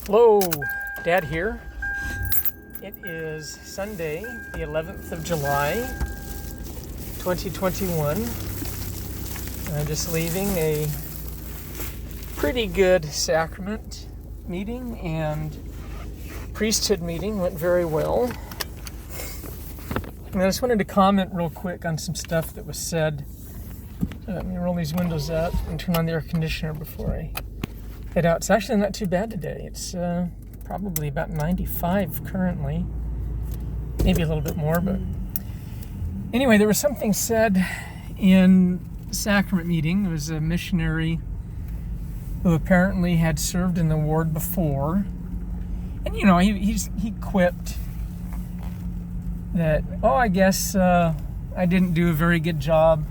Hello, Dad here. It is Sunday, the 11th of July, 2021. I'm just leaving a pretty good sacrament meeting, and priesthood meeting went very well. And I just wanted to comment real quick on some stuff that was said. Let me roll these windows up and turn on the air conditioner before I head out. It's actually not too bad today. It's probably about 95 currently, maybe a little bit more. But anyway, there was something said in sacrament meeting. There was a missionary who apparently had served in the ward before, and he quipped that, I guess I didn't do a very good job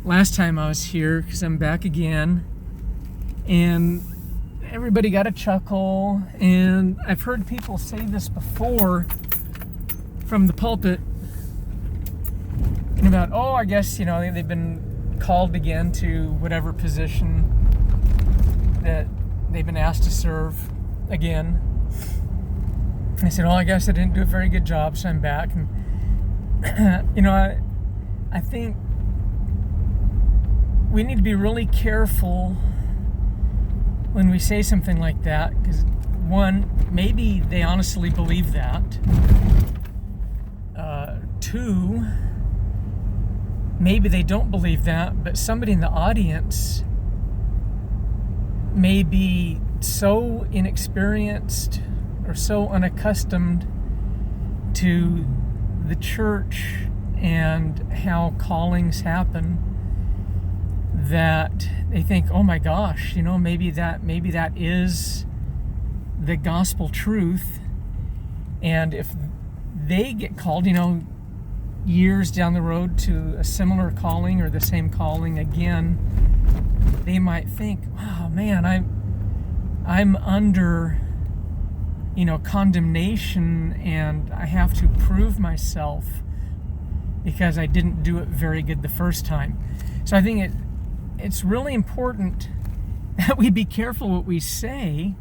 last time I was here because I'm back again. And everybody got a chuckle, and I've heard people say this before from the pulpit about, I guess, they've been called again to whatever position that they've been asked to serve again. And I said, I guess I didn't do a very good job, so I'm back. And, I think we need to be really careful when we say something like that, because one, maybe they honestly believe that. Two, maybe they don't believe that, but somebody in the audience may be so inexperienced or so unaccustomed to the church and how callings happen that they think, oh my gosh, maybe that is the gospel truth. And if they get called, years down the road to a similar calling or the same calling again, they might think, oh man, I'm under, condemnation, and I have to prove myself because I didn't do it very good the first time. So I think it's really important that we be careful what we say,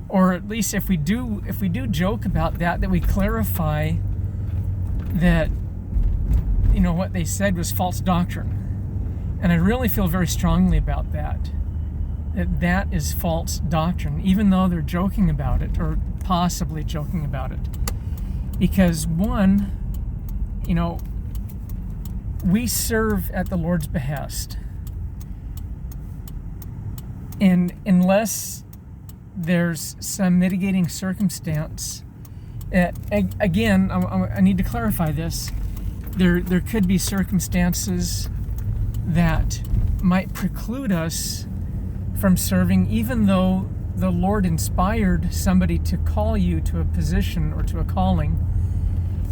or at least if we do joke about that we clarify that what they said was false doctrine. And I really feel very strongly about that is false doctrine, even though they're joking about it, or possibly joking about it. Because one, we serve at the Lord's behest. And unless there's some mitigating circumstance, again, I need to clarify this. There could be circumstances that might preclude us from serving, even though the Lord inspired somebody to call you to a position or to a calling.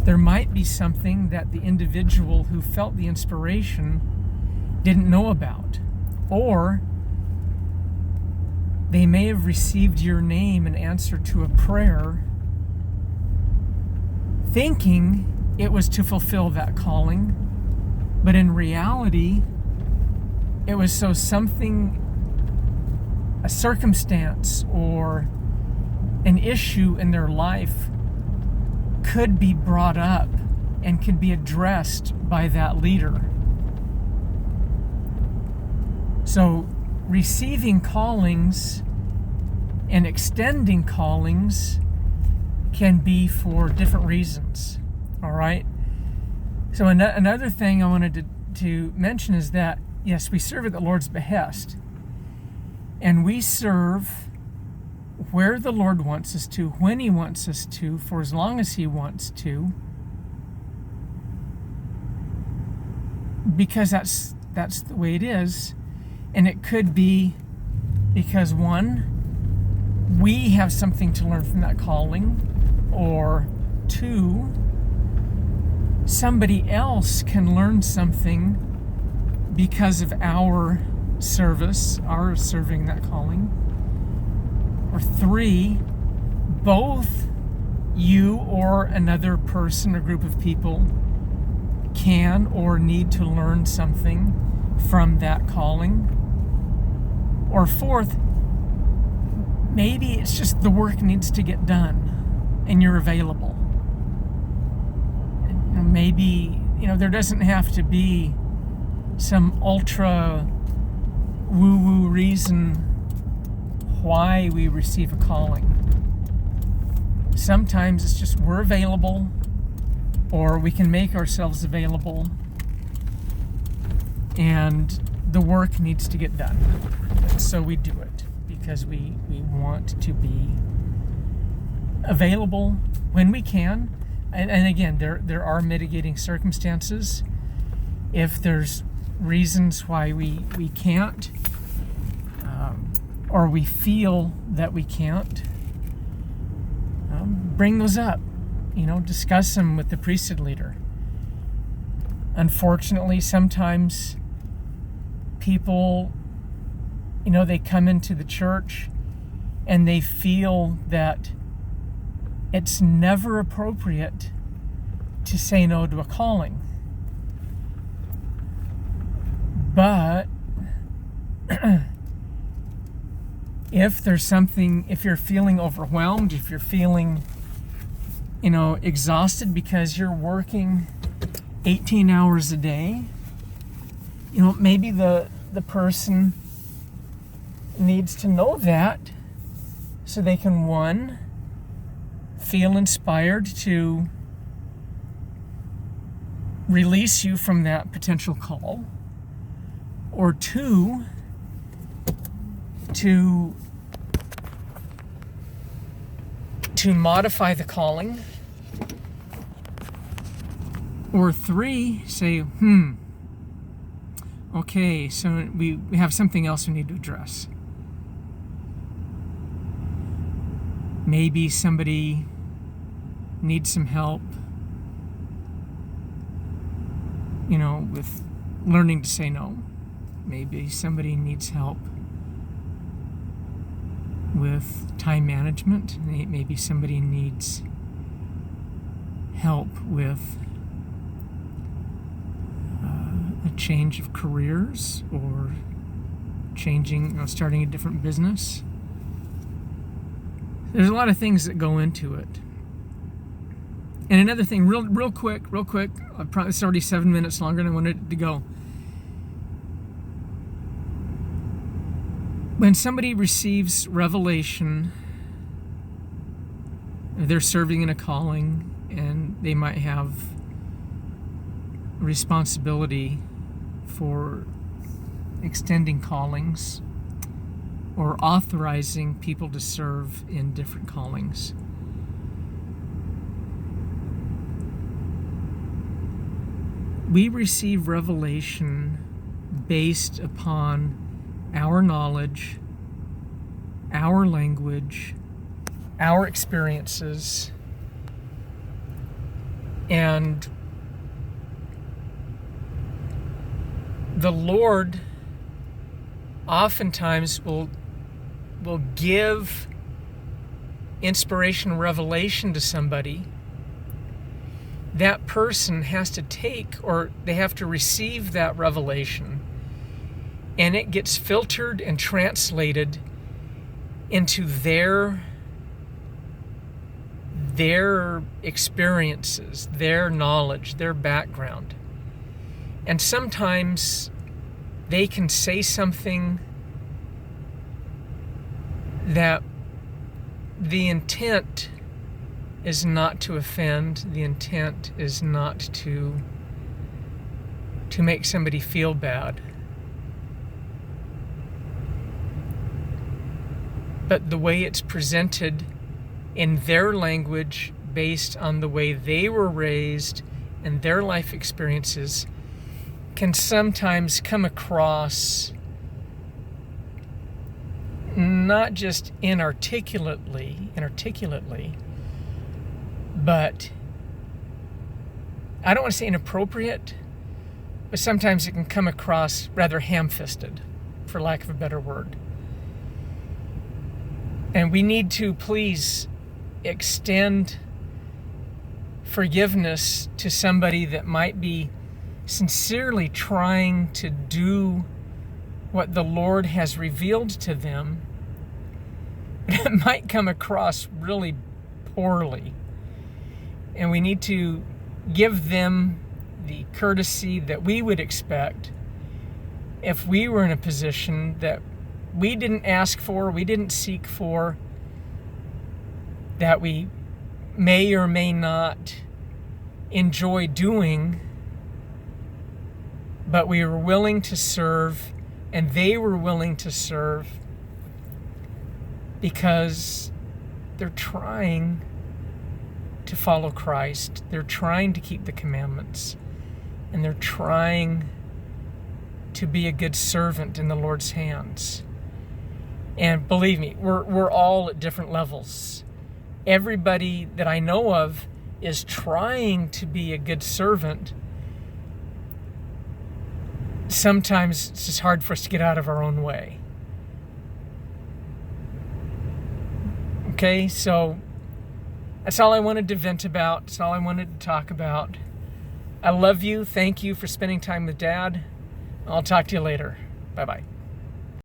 There might be something that the individual who felt the inspiration didn't know about, or they may have received your name in answer to a prayer, thinking it was to fulfill that calling, but in reality, it was so a circumstance or an issue in their life could be brought up and could be addressed by that leader. So receiving callings and extending callings can be for different reasons. All right. So another thing I wanted to mention is that, yes, we serve at the Lord's behest, and we serve where the Lord wants us to, when He wants us to, for as long as He wants to, because that's the way it is. And it could be because, one, we have something to learn from that calling, or two, somebody else can learn something because of our service, our serving that calling, or three, both you or another person or group of people can or need to learn something from that calling, or fourth, maybe it's just the work needs to get done and you're available. And maybe, there doesn't have to be some ultra woo-woo reason why we receive a calling. Sometimes it's just we're available, or we can make ourselves available, and the work needs to get done. And so we do it because we want to be available when we can. And again, there are mitigating circumstances. If there's reasons why we can't, or we feel that we can't, bring those up. Discuss them with the priesthood leader. Unfortunately, sometimes people, they come into the church and they feel that it's never appropriate to say no to a calling. But if you're feeling overwhelmed, if you're feeling, exhausted because you're working 18 hours a day, maybe the person needs to know that so they can, one, feel inspired to release you from that potential call, or two, to modify the calling, or three, say, okay, so we have something else we need to address. Maybe somebody needs some help, with learning to say no. Maybe somebody needs help with time management. Maybe somebody needs help with a change of careers, or starting a different business. There's a lot of things that go into it. And another thing, real quick, it's already 7 minutes longer than I wanted it to go. When somebody receives revelation, they're serving in a calling, and they might have responsibility for extending callings or authorizing people to serve in different callings. We receive revelation based upon our knowledge, our language, our experiences, and the Lord oftentimes will give inspiration, revelation to somebody. That person has to take, or they have to receive that revelation, and it gets filtered and translated into their experiences, their knowledge, their background. And sometimes they can say something that the intent is not to offend, the intent is not to make somebody feel bad. But the way it's presented in their language, based on the way they were raised and their life experiences, can sometimes come across not just inarticulately, but I don't want to say inappropriate, but sometimes it can come across rather ham-fisted, for lack of a better word. And we need to please extend forgiveness to somebody that might be sincerely trying to do what the Lord has revealed to them, it might come across really poorly. And we need to give them the courtesy that we would expect if we were in a position that we didn't ask for, we didn't seek for, that we may or may not enjoy doing, but we were willing to serve, and they were willing to serve because they're trying to follow Christ. They're trying to keep the commandments, and they're trying to be a good servant in the Lord's hands. And believe me, we're all at different levels. Everybody that I know of is trying to be a good servant. Sometimes it's just hard for us to get out of our own way. Okay, so that's all I wanted to vent about. That's all I wanted to talk about. I love you. Thank you for spending time with Dad. I'll talk to you later. Bye-bye.